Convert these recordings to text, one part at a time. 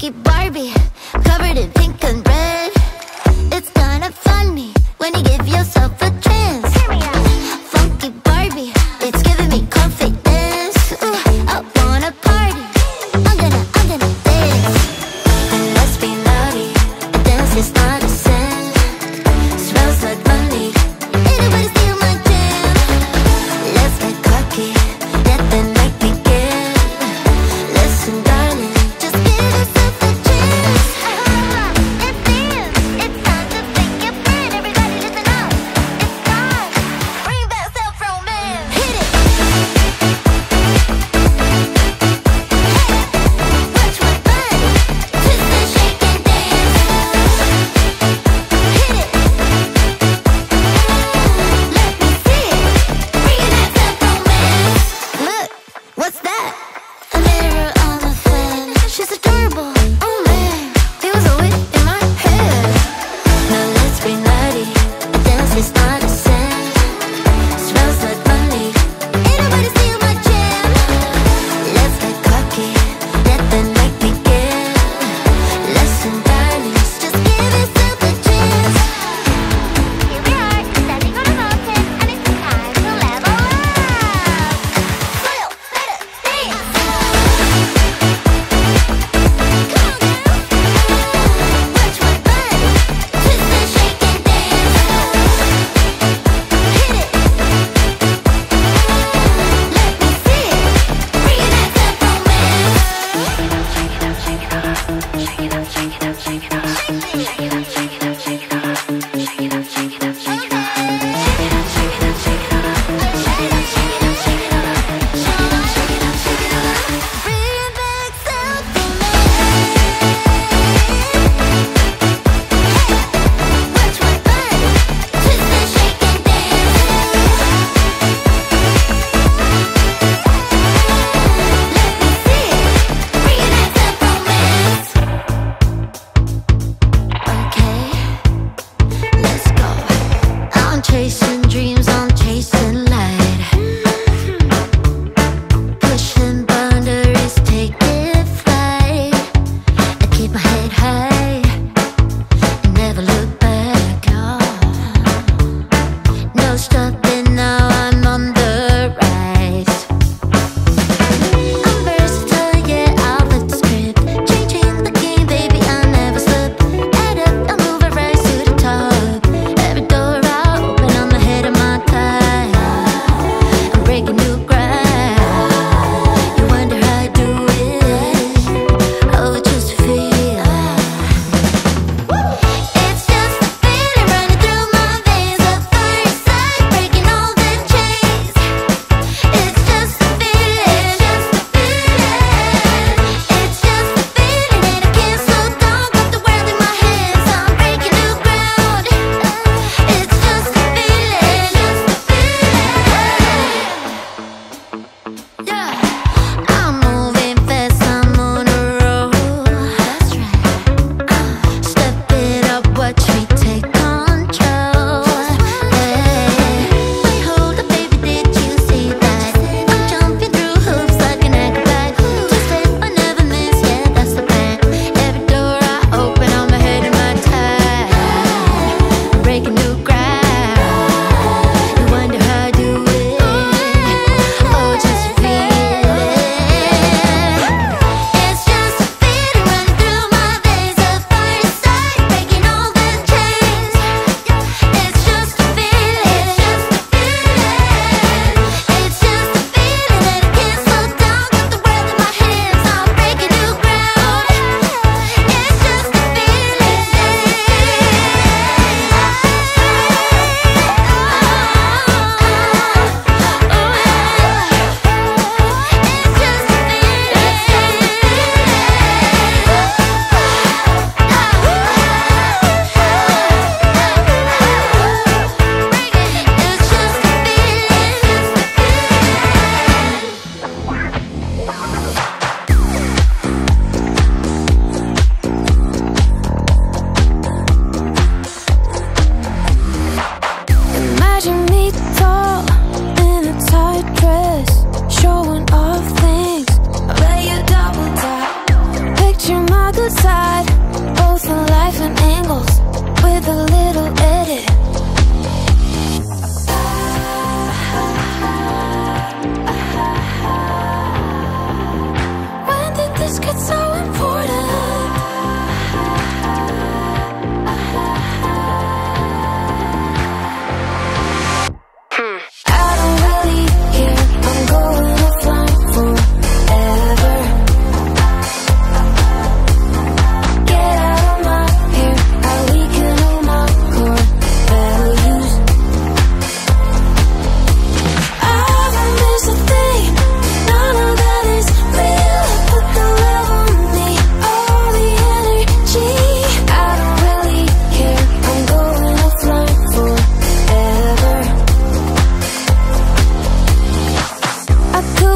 Funky Barbie, covered in pink and red. It's kind of funny when you give yourself a chance. Funky Barbie, it's giving me confidence. Ooh, I wanna party. I'm gonna dance. And let's be naughty. Dance is not a sin. Smells like money. Anybody steal my jam? Let's get cocky. Let the night begin. Listen, darling, just give yourself a chance. If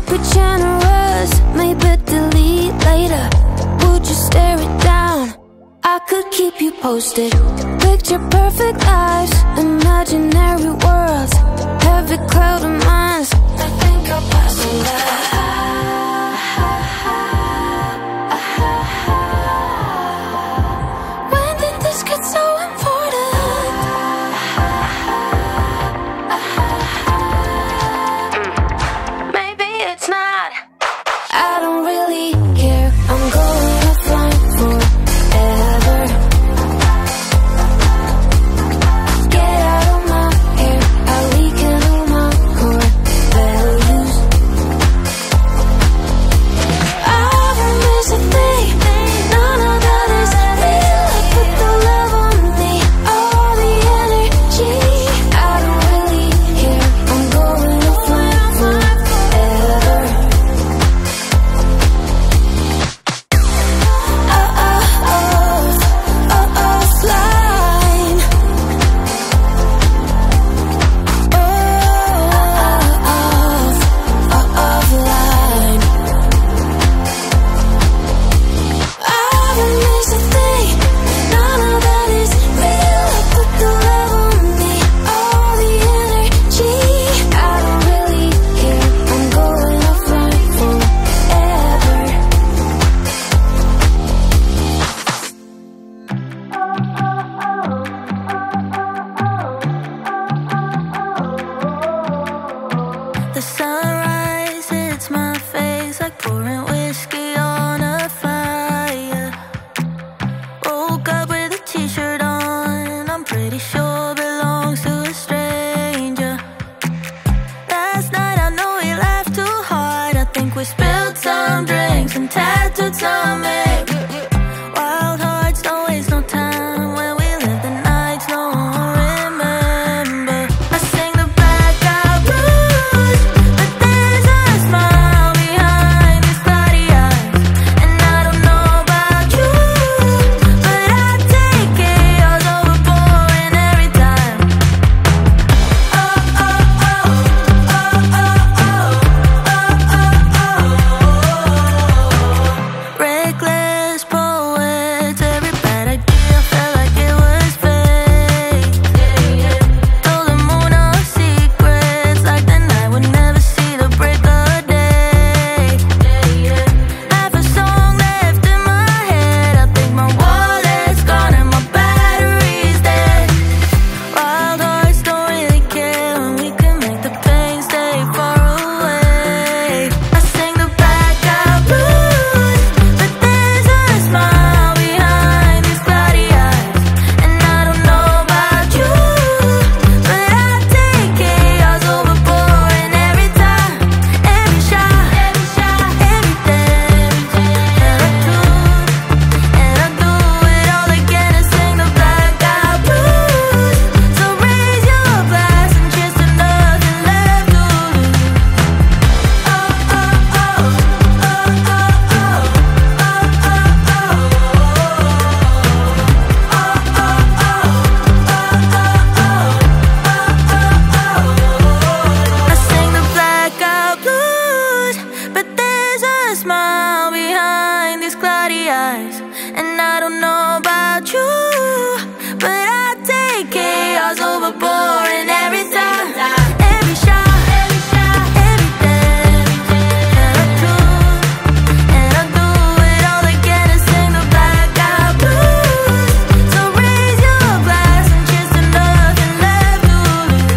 be generous, maybe delete later. Would you stare it down? I could keep you posted. Picture perfect lives, imaginary worlds, heavy cloud of minds. I think I'll pass on that. When did this get so important? Maybe it's not. I don't really care. I'm going offline forever. Get out of my hair. I weaken all my core values. I don't miss a thing. None of that is real. Put the love on me, all the energy. I don't really care. I'm going offline forever. Offline. Offline. I don't miss a thing. None of that is real. Put the love on me, all the energy. I don't really care. I'm going offline forever. The sunrise hits my face like pouring whiskey on a fire. Woke up with a t-shirt on, I'm pretty sure belongs to a stranger. Last night I know we laughed too hard. I think we spilled some drinks and tattooed some ink. Wild hearts don't waste no time. When we live the nights no one remember. I sing the blackout blues, but there's a smile behind these cloudy eyes. And I don't know about you, but I take chaos overboard every time. Oh, oh, oh, oh, oh, oh, oh, oh. Reckless poets, every bad idea felt like it was fake. Told the moon our secrets, like the night would never see the break of day. Half a song left in my head. I think my wallet's gone and my battery's dead. Wild hearts don't really care when we can make the pain stay far away. I sing the blackout blues, but there's a smile behind these cloudy eyes. And I don't know about you, but I take chaos overboard every time, every shot, everything that I do. And I do it all again and sing the blackout blues. So raise your glass and cheers to nothing left to lose. Oh, oh, oh, oh, oh, oh, I sing the blackout blues, but there's a smile behind these cloudy eyes. And I don't know about you, but I take chaos overboard and every time, every shot, everything that I do. And I do it all again and sing the blackout blues. So raise your glass and cheers to nothing left to lose.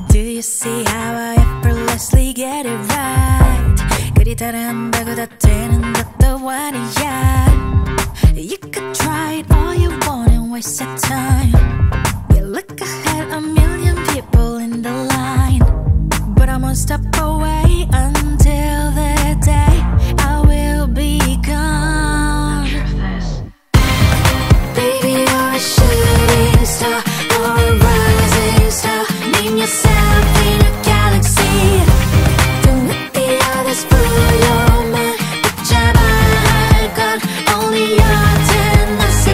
Do you see how I effortlessly get it right? 그리다란다고 다 되는 것도 아니야. You could try it all you want and waste your time. You look ahead, a million people in the line, but I'm one step away until the day I will be gone. Baby, you're a shooting star or a rising star. Name yourself in a galaxy. Don't let the others fool your mind. 붙잡아야 할 건 only your tendency.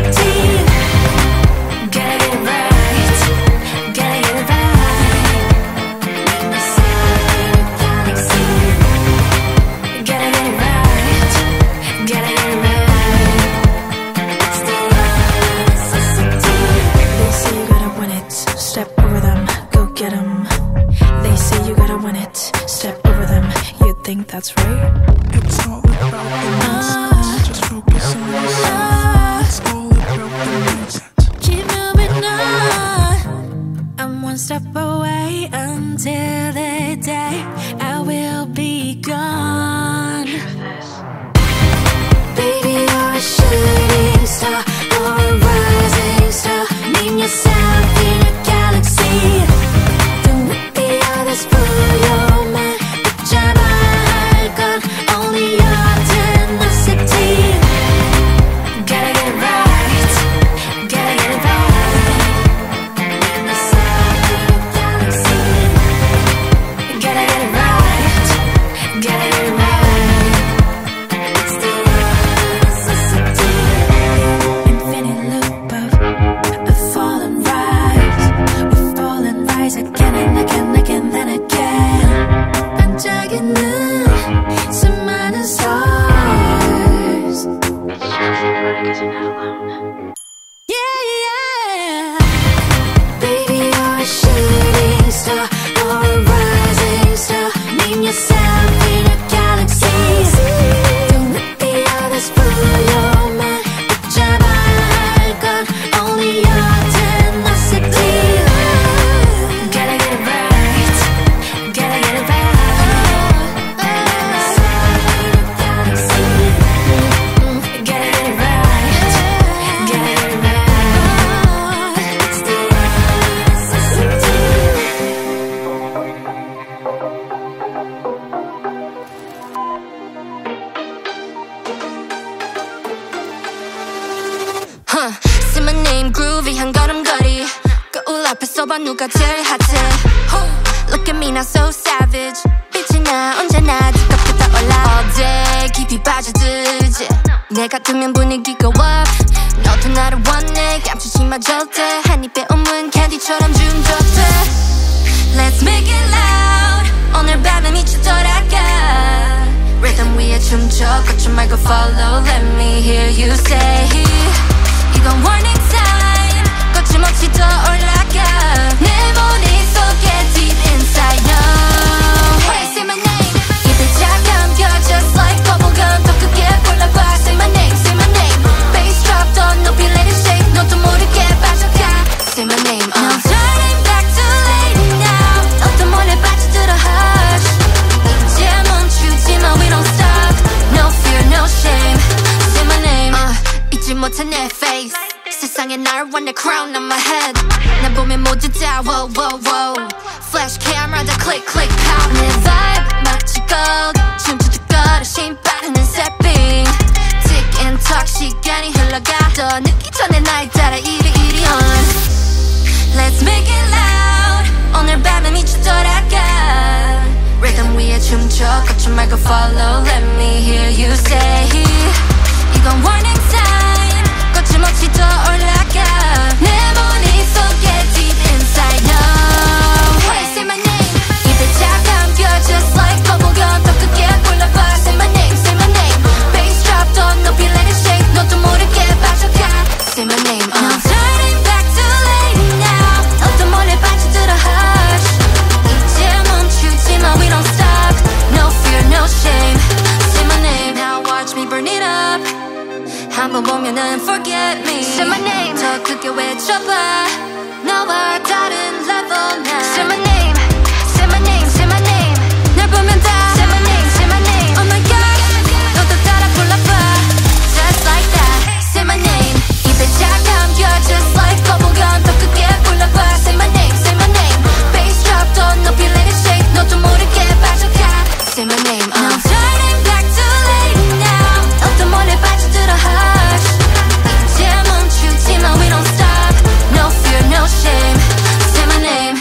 that's right. It's all about the nonsense. Just focus on yourself. It's all about the nonsense. Keep moving on. I'm one step away until the day I will be gone. Baby, you're a shooting star or a rising star. Name yourself in a galaxy. Don't let the others fool your mind. 붙잡아야 할 건 only your tenacity. Gotta get it right. Gotta get it right. Name yourself in a galaxy. Gotta get it right. Gotta get it right. It's the necessity. Infinite loop of fall and rise. We fall and rise again and again, again, then again. 반짝이는 수많은 stars. Yeah, yeah. Baby, you're a shooting star or a rising star. Name yourself in a galaxy. Don't let the others fool your mind. 붙잡아야 할 건 only your tenacity. Gotta get it right. Gotta get it right. Galaxy. Gotta get it right. Gotta get it right. It's the necessity. Say my name, groovy 한 걸음걸이. 거울 앞에서 봐 누가 제일 핫해. Look at me now, so savage. 빛이 나 언제나 뒤끝부터 올라. All day 깊이 빠져들지. 내 같으면 분위기가 up. 너도 나를 원해. 감추지 마 절대. 한 입에 옮은 캔디처럼 중독돼. Let's make it loud. 오늘 밤에 미쳐 돌아가. Rhythm 위에 춤춰. 걷지 말고 follow. Let me hear you say. 이건 warning sign. 거침없이 더 올라가. 내 머릿속에 deep inside now. Hey, say my name. 입에 잠겨 just like bubblegum. 더 크게 골라봐. Say my name, say my name. Bass drop 더 높이 let it shake. 너도 모르게 빠져가. Say my name. No turning back too late now. 너도 몰래 빠져들어 hush. 이제 멈추지마 we don't stop. No fear, no shame. Say my name. 잊지 못해 내 face. 세상에 날 원해 crown on my head. 날 보면 모두 다 wow wow wow. Flash camera 다 click click pow. 내 vibe 마치 gold. 춤추듯 걸어 심 빠르는 stepping. Tick and talk 시간이 흘러가. 더 늦기 전에 날 따라 이리 on. Let's make it loud. 오늘 밤에 미쳐 돌아가. Rhythm 위에 춤춰. 걷지 말고 follow. Let me hear you say. 이건 warning sign. 거침없이 더 올라가. 내 머릿속에 deep inside now. Hey, say my name. 입에 다 감겨 just like bubblegum. 더 크게 골라봐. Say my name, say my name. Bass drop 더 높이 let it shake. 너도 모르게 빠져가. Say my name. No turning back too late now. 너도 몰래 빠져들어 hush. 이제 멈추지마 we don't stop. No fear, no shame. Say my name. Now watch me burn it up. 한번 보면은 forget me. Say my name. 더 크게 외쳐봐. 너와 다른 level now. Say my name. Say my name. Say my name. 널 보면 다 Say my name. Say my name. Oh my god. 너도 따라 불러봐. Just like that. Say my name. 입에 다 감겨 just like bubblegum. 더 크게 불러봐. Say my name. Say my name. Bass drop 더 높이 let it shake. 너도 모르게 빠져가. Say my name. No turning back too late now. 너도 몰래 빠져들어 hush. 이제 멈추지마 we don't stop. No fear, no shame. Say my name.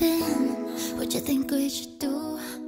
something. What you think we should do?